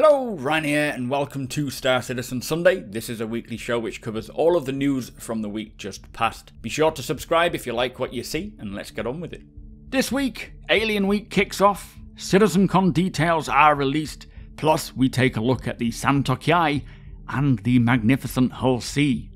Hello, Ryan here, and welcome to Star Citizen Sunday. This is a weekly show which covers all of the news from the week just past. Be sure to subscribe if you like what you see, and let's get on with it. This week, Alien Week kicks off, CitizenCon details are released, plus we take a look at the San Tok Yai and the magnificent Hull C.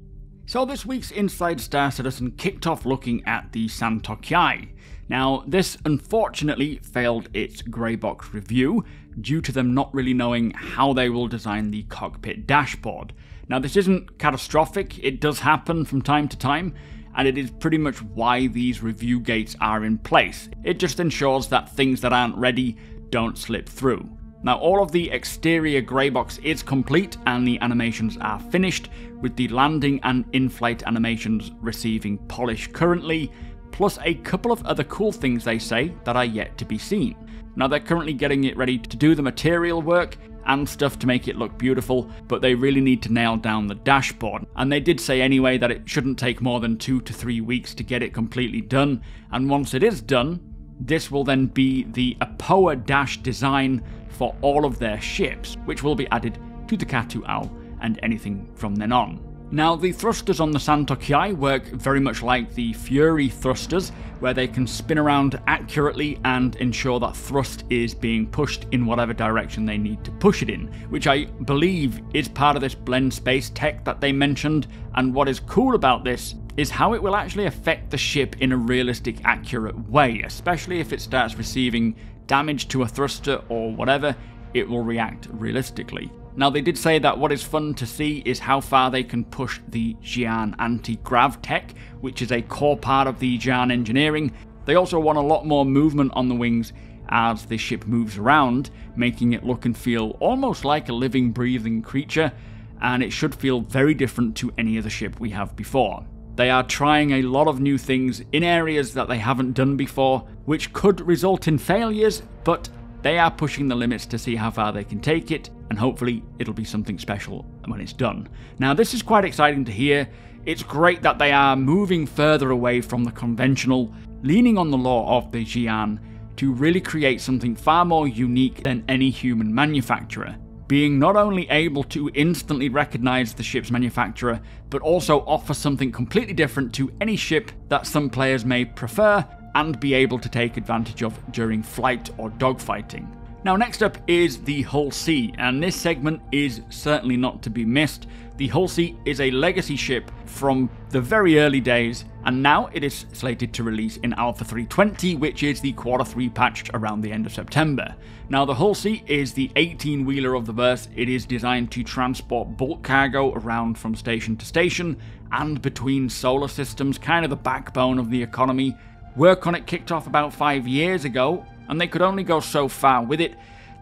So this week's Inside Star Citizen kicked off looking at the San Tok Yai. Now, this unfortunately failed its grey box review due to them not really knowing how they will design the cockpit dashboard. Now, this isn't catastrophic, it does happen from time to time, and it is pretty much why these review gates are in place. It just ensures that things that aren't ready don't slip through. Now, all of the exterior grey box is complete and the animations are finished, with the landing and in-flight animations receiving polish currently, plus a couple of other cool things they say that are yet to be seen. Now, they're currently getting it ready to do the material work and stuff to make it look beautiful, but they really need to nail down the dashboard. And they did say anyway that it shouldn't take more than 2 to 3 weeks to get it completely done, and once it is done, this will then be the APOA dash design for all of their ships, which will be added to the Katu Owl and anything from then on. Now, the thrusters on the San Tok Yai work very much like the Fury thrusters, where they can spin around accurately and ensure that thrust is being pushed in whatever direction they need to push it in, which I believe is part of this blend space tech that they mentioned. And what is cool about this is how it will actually affect the ship in a realistic, accurate way, especially if it starts receiving damage to a thruster or whatever, it will react realistically. Now, they did say that what is fun to see is how far they can push the Xi'an anti-grav tech, which is a core part of the Xi'an engineering. They also want a lot more movement on the wings as the ship moves around, making it look and feel almost like a living, breathing creature, and it should feel very different to any other ship we have before. They are trying a lot of new things in areas that they haven't done before, which could result in failures, but they are pushing the limits to see how far they can take it, and hopefully it'll be something special when it's done. Now, this is quite exciting to hear. It's great that they are moving further away from the conventional, leaning on the law of the Xi'an to really create something far more unique than any human manufacturer, being not only able to instantly recognize the ship's manufacturer, but also offer something completely different to any ship that some players may prefer and be able to take advantage of during flight or dogfighting. Now, next up is the Hull C, and this segment is certainly not to be missed. The Hull C is a legacy ship from the very early days, and now it is slated to release in Alpha 3.20, which is the Q3 patch around the end of September. Now, the Hull C is the 18-wheeler of the verse. It is designed to transport bulk cargo around from station to station and between solar systems, kind of the backbone of the economy. Work on it kicked off about 5 years ago, and they could only go so far with it.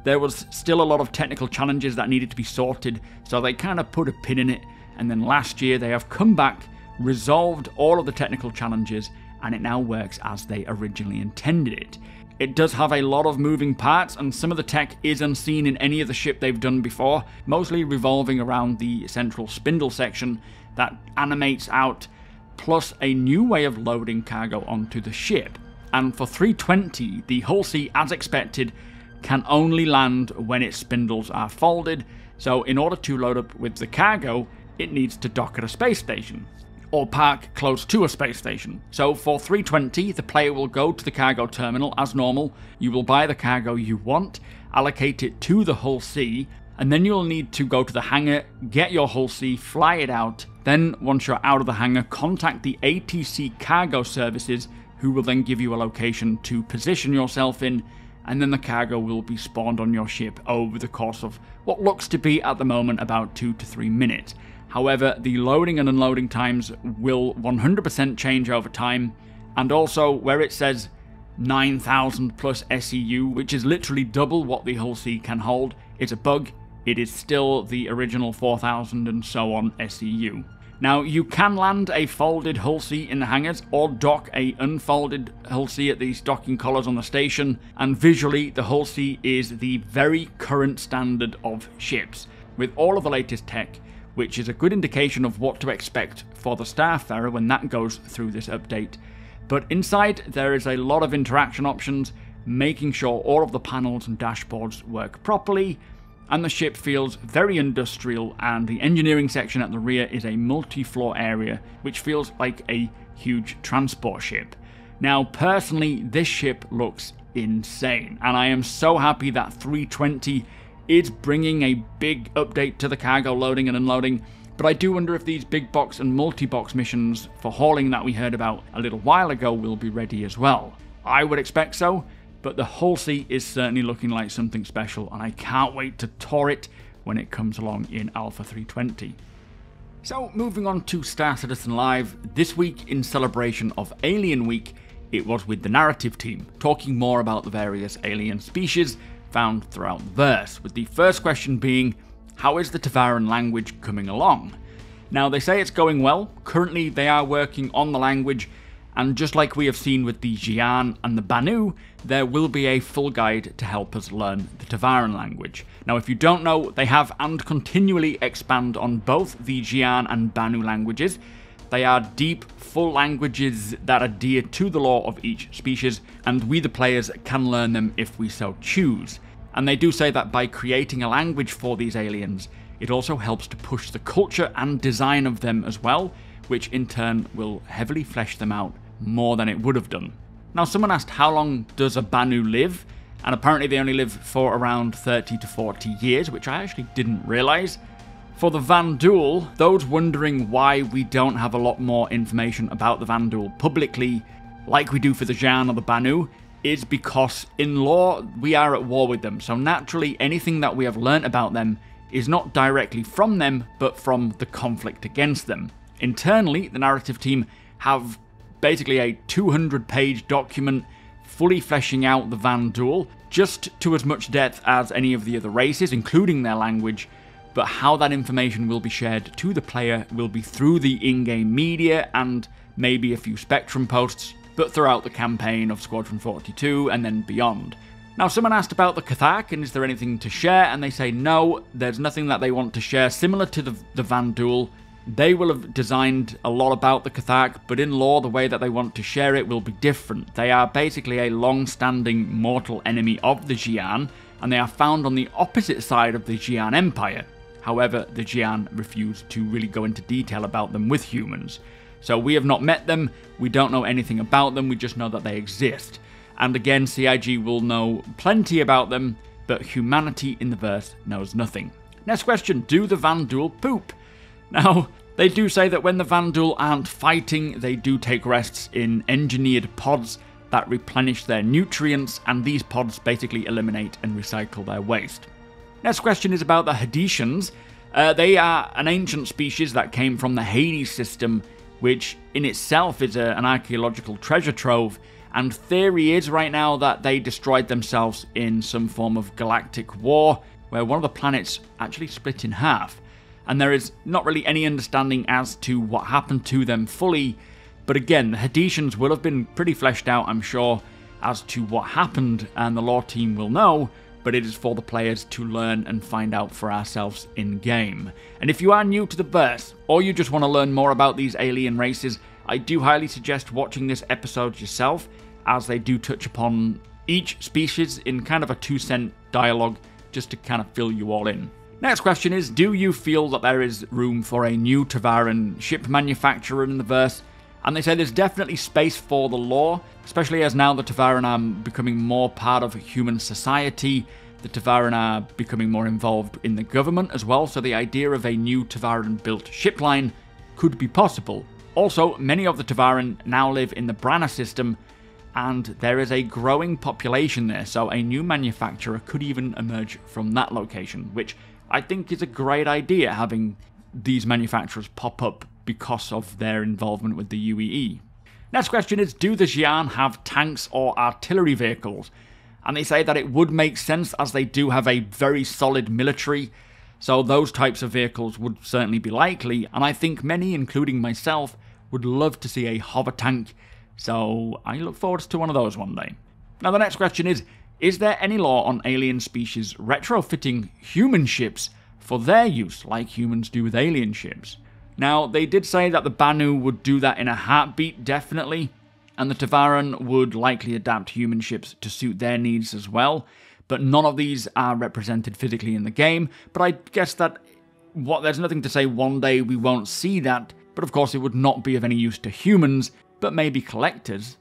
There was still a lot of technical challenges that needed to be sorted, so they kind of put a pin in it, and then last year they have come back, resolved all of the technical challenges, and it now works as they originally intended it. It does have a lot of moving parts, and some of the tech is unseen in any of the ship they've done before, mostly revolving around the central spindle section that animates out, plus a new way of loading cargo onto the ship. And for 3.20, the Hull C, as expected, can only land when its spindles are folded, so in order to load up with the cargo, it needs to dock at a space station, or park close to a space station. So for 3.20, the player will go to the cargo terminal as normal, you will buy the cargo you want, allocate it to the Hull C, and then you'll need to go to the hangar, get your Hull C, fly it out. Then, once you're out of the hangar, contact the ATC cargo services, who will then give you a location to position yourself in, and then the cargo will be spawned on your ship over the course of what looks to be, at the moment, about 2 to 3 minutes. However, the loading and unloading times will 100% change over time, and also where it says 9,000 plus SEU, which is literally double what the Hull C can hold, is a bug. It is still the original 4,000 and so on SEU. Now, you can land a folded Hull C in the hangars, or dock a unfolded Hull C at these docking collars on the station, and visually the Hull C is the very current standard of ships, with all of the latest tech, which is a good indication of what to expect for the Starfarer when that goes through this update. But inside, there is a lot of interaction options, making sure all of the panels and dashboards work properly, and the ship feels very industrial, and the engineering section at the rear is a multi-floor area which feels like a huge transport ship. Now personally, this ship looks insane, and I am so happy that 320 is bringing a big update to the cargo loading and unloading, but I do wonder if these big box and multi-box missions for hauling that we heard about a little while ago will be ready as well. I would expect so, but the Hull C is certainly looking like something special, and I can't wait to tour it when it comes along in Alpha 320. So moving on to Star Citizen Live, this week in celebration of Alien Week, it was with the narrative team, talking more about the various alien species found throughout the verse, with the first question being, how is the Tevaran language coming along? Now they say it's going well. Currently they are working on the language, and just like we have seen with the Xi'an and the Banu, there will be a full guide to help us learn the Tevaran language. Now if you don't know, they have and continually expand on both the Xi'an and Banu languages. They are deep, full languages that adhere to the lore of each species, and we the players can learn them if we so choose. And they do say that by creating a language for these aliens, it also helps to push the culture and design of them as well, which in turn will heavily flesh them out more than it would have done. Now someone asked how long does a Banu live, and apparently they only live for around 30 to 40 years, which I actually didn't realise. For the Vanduul, those wondering why we don't have a lot more information about the Vanduul publicly, like we do for the Xi'an or the Banu, is because in lore we are at war with them, so naturally anything that we have learnt about them is not directly from them, but from the conflict against them. Internally, the narrative team have basically a 200-page document fully fleshing out the Vanduul, just to as much depth as any of the other races, including their language, but how that information will be shared to the player will be through the in-game media and maybe a few Spectrum posts, but throughout the campaign of Squadron 42 and then beyond. Now someone asked about the Cathach and is there anything to share, and they say no, there's nothing that they want to share similar to the Vanduul. They will have designed a lot about the Cathach, but in lore the way that they want to share it will be different. They are basically a long-standing mortal enemy of the Xi'an, and they are found on the opposite side of the Xi'an Empire. However, the Xi'an refuse to really go into detail about them with humans. So we have not met them, we don't know anything about them, we just know that they exist. And again, CIG will know plenty about them, but humanity in the verse knows nothing. Next question, do the Vanduul poop? Now, they do say that when the Vanduul aren't fighting, they do take rests in engineered pods that replenish their nutrients, and these pods basically eliminate and recycle their waste. Next question is about the Hadesians. They are an ancient species that came from the Hades system, which in itself is an archaeological treasure trove, and theory is right now that they destroyed themselves in some form of galactic war, where one of the planets actually split in half. And there is not really any understanding as to what happened to them fully, but again, the Hadesians will have been pretty fleshed out, I'm sure, as to what happened, and the lore team will know, but it is for the players to learn and find out for ourselves in-game. And if you are new to the verse, or you just want to learn more about these alien races, I do highly suggest watching this episode yourself, as they do touch upon each species in kind of a 2-cent dialogue, just to kind of fill you all in. Next question is, do you feel that there is room for a new Tevaran ship manufacturer in the verse? And they say there's definitely space for the lore, especially as now the Tevaran are becoming more part of human society. The Tevaran are becoming more involved in the government as well, so the idea of a new Tevaran-built ship line could be possible. Also, many of the Tevaran now live in the Branna system, and there is a growing population there, so a new manufacturer could even emerge from that location, which I think is a great idea, having these manufacturers pop up because of their involvement with the UEE. Next question is, do the Xi'an have tanks or artillery vehicles? And they say that it would make sense as they do have a very solid military, so those types of vehicles would certainly be likely, and I think many, including myself, would love to see a hover tank, so I look forward to one of those one day. Now the next question is there any law on alien species retrofitting human ships for their use, like humans do with alien ships? Now, they did say that the Banu would do that in a heartbeat, definitely, and the Tevaran would likely adapt human ships to suit their needs as well, but none of these are represented physically in the game. But I guess that there's nothing to say one day we won't see that, but of course it would not be of any use to humans, but maybe collectors.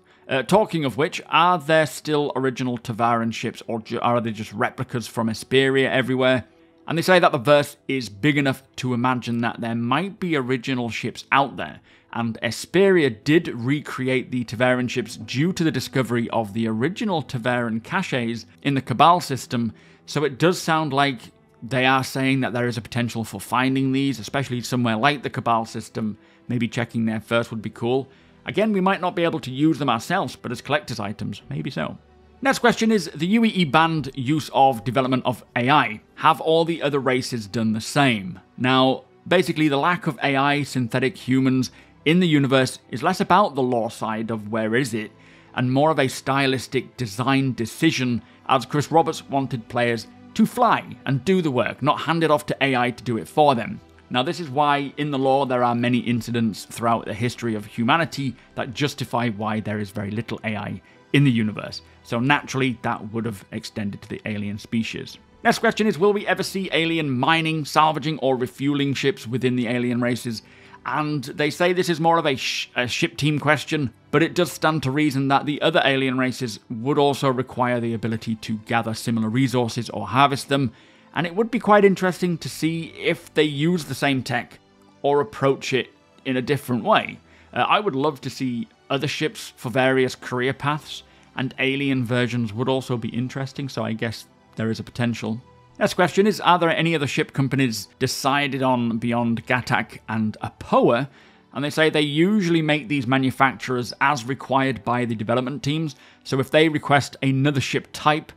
Talking of which, are there still original Tavaran ships, or are they just replicas from Esperia everywhere? And they say that the verse is big enough to imagine that there might be original ships out there, and Esperia did recreate the Tavaran ships due to the discovery of the original Tavaran caches in the Cabal system, so it does sound like they are saying that there is a potential for finding these, especially somewhere like the Cabal system. Maybe checking there first would be cool. Again, we might not be able to use them ourselves, but as collector's items, maybe so. Next question is, the UEE banned use of development of AI. Have all the other races done the same? Now, basically the lack of AI synthetic humans in the universe is less about the lore side of where is it, and more of a stylistic design decision, as Chris Roberts wanted players to fly and do the work, not hand it off to AI to do it for them. Now this is why in the lore there are many incidents throughout the history of humanity that justify why there is very little AI in the universe. So naturally that would have extended to the alien species. Next question is, will we ever see alien mining, salvaging or refueling ships within the alien races? And they say this is more of a ship team question, but it does stand to reason that the other alien races would also require the ability to gather similar resources or harvest them. And it would be quite interesting to see if they use the same tech or approach it in a different way. I would love to see other ships for various career paths, and alien versions would also be interesting, so I guess there is a potential. Next question is, are there any other ship companies decided on beyond Gatak and Apoa? And they say they usually make these manufacturers as required by the development teams, so if they request another ship type,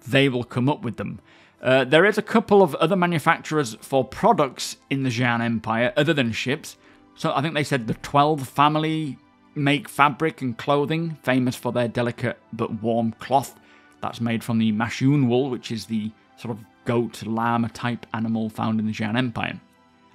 they will come up with them. There is a couple of other manufacturers for products in the Xi'an Empire other than ships. So I think they said the 12 family make fabric and clothing, famous for their delicate but warm cloth that's made from the Mashun wool, which is the sort of goat, llama type animal found in the Xi'an Empire.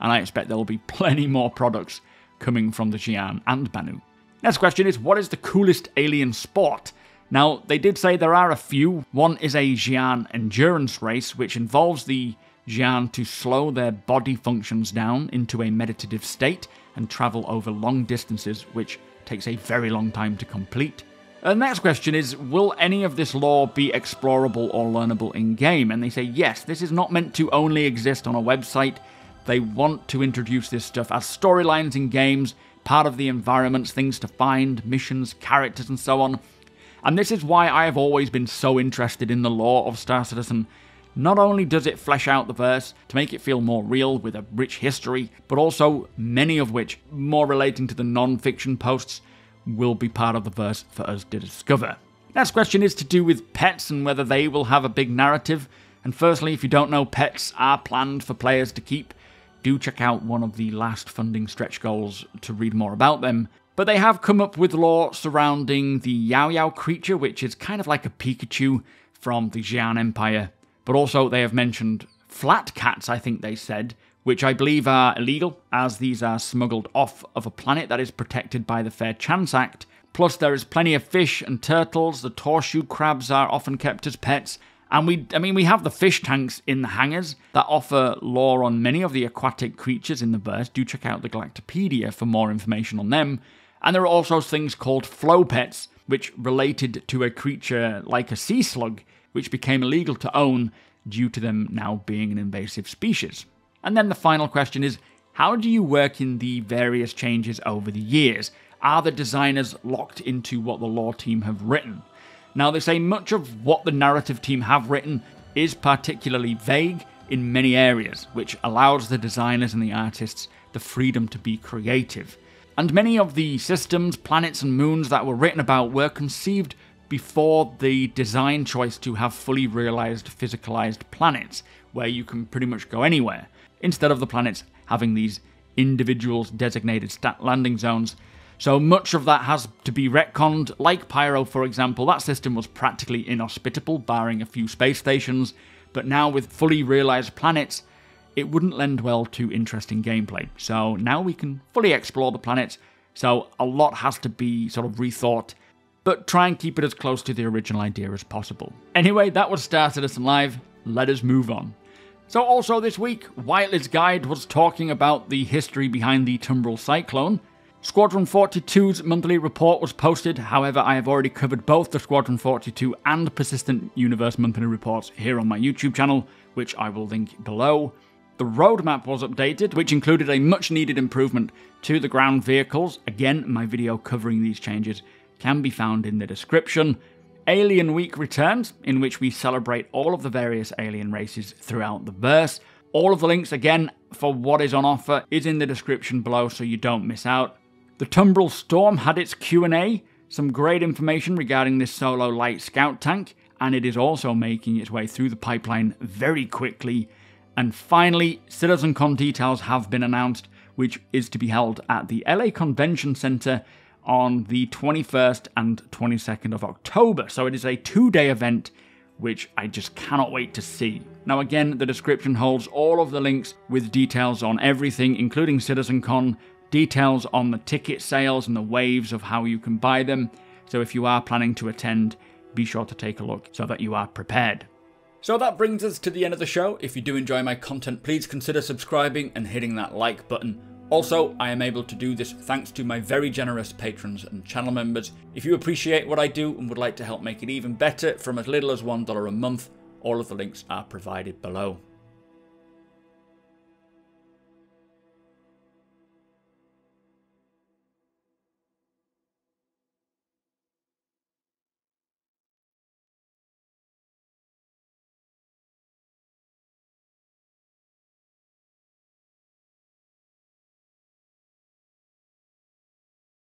And I expect there will be plenty more products coming from the Xi'an and Banu. Next question is, what is the coolest alien sport? Now, they did say there are a few. One is a Xi'an endurance race, which involves the Xi'an to slow their body functions down into a meditative state and travel over long distances, which takes a very long time to complete. The next question is, will any of this lore be explorable or learnable in-game? And they say yes, this is not meant to only exist on a website. They want to introduce this stuff as storylines in games, part of the environments, things to find, missions, characters, and so on. And this is why I have always been so interested in the lore of Star Citizen. Not only does it flesh out the verse to make it feel more real with a rich history, but also many of which, more relating to the non-fiction posts, will be part of the verse for us to discover. Next question is to do with pets and whether they will have a big narrative. And firstly, if you don't know, pets are planned for players to keep. Do check out one of the last funding stretch goals to read more about them. But they have come up with lore surrounding the Yao Yao creature, which is kind of like a Pikachu from the Xi'an Empire. But also they have mentioned flat cats, I think they said, which I believe are illegal, as these are smuggled off of a planet that is protected by the Fair Chance Act. Plus there is plenty of fish and turtles, the horseshoe crabs are often kept as pets, and we have the fish tanks in the hangars that offer lore on many of the aquatic creatures in the verse. Do check out the Galactopedia for more information on them. And there are also things called flow pets, which related to a creature like a sea slug, which became illegal to own due to them now being an invasive species. And then the final question is, how do you work in the various changes over the years? Are the designers locked into what the lore team have written? Now, they say much of what the narrative team have written is particularly vague in many areas, which allows the designers and the artists the freedom to be creative. And many of the systems, planets and moons that were written about were conceived before the design choice to have fully realized physicalized planets, where you can pretty much go anywhere, instead of the planets having these individual designated landing zones. So much of that has to be retconned, like Pyro for example. That system was practically inhospitable, barring a few space stations, but now with fully realized planets, it wouldn't lend well to interesting gameplay. So now we can fully explore the planets, so a lot has to be sort of rethought but try and keep it as close to the original idea as possible. Anyway, that was Star Citizen Live. Let us move on. So also this week, Whiteley's Guide was talking about the history behind the Tumbril Cyclone. Squadron 42's monthly report was posted, however I have already covered both the Squadron 42 and Persistent Universe monthly reports here on my YouTube channel, which I will link below. The roadmap was updated, which included a much needed improvement to the ground vehicles. Again, my video covering these changes can be found in the description. Alien Week returns, in which we celebrate all of the various alien races throughout the verse. All of the links, again, for what is on offer is in the description below, so you don't miss out. The Tumbril Storm had its Q&A, some great information regarding this solo light scout tank, and it is also making its way through the pipeline very quickly. And finally, CitizenCon details have been announced, which is to be held at the LA Convention Center on the 21st and 22nd of October. So it is a 2-day event, which I just cannot wait to see. Now again, the description holds all of the links with details on everything, including CitizenCon, details on the ticket sales and the waves of how you can buy them. So if you are planning to attend, be sure to take a look so that you are prepared. So that brings us to the end of the show. If you do enjoy my content, please consider subscribing and hitting that like button. Also, I am able to do this thanks to my very generous patrons and channel members. If you appreciate what I do and would like to help make it even better from as little as $1 a month, all of the links are provided below.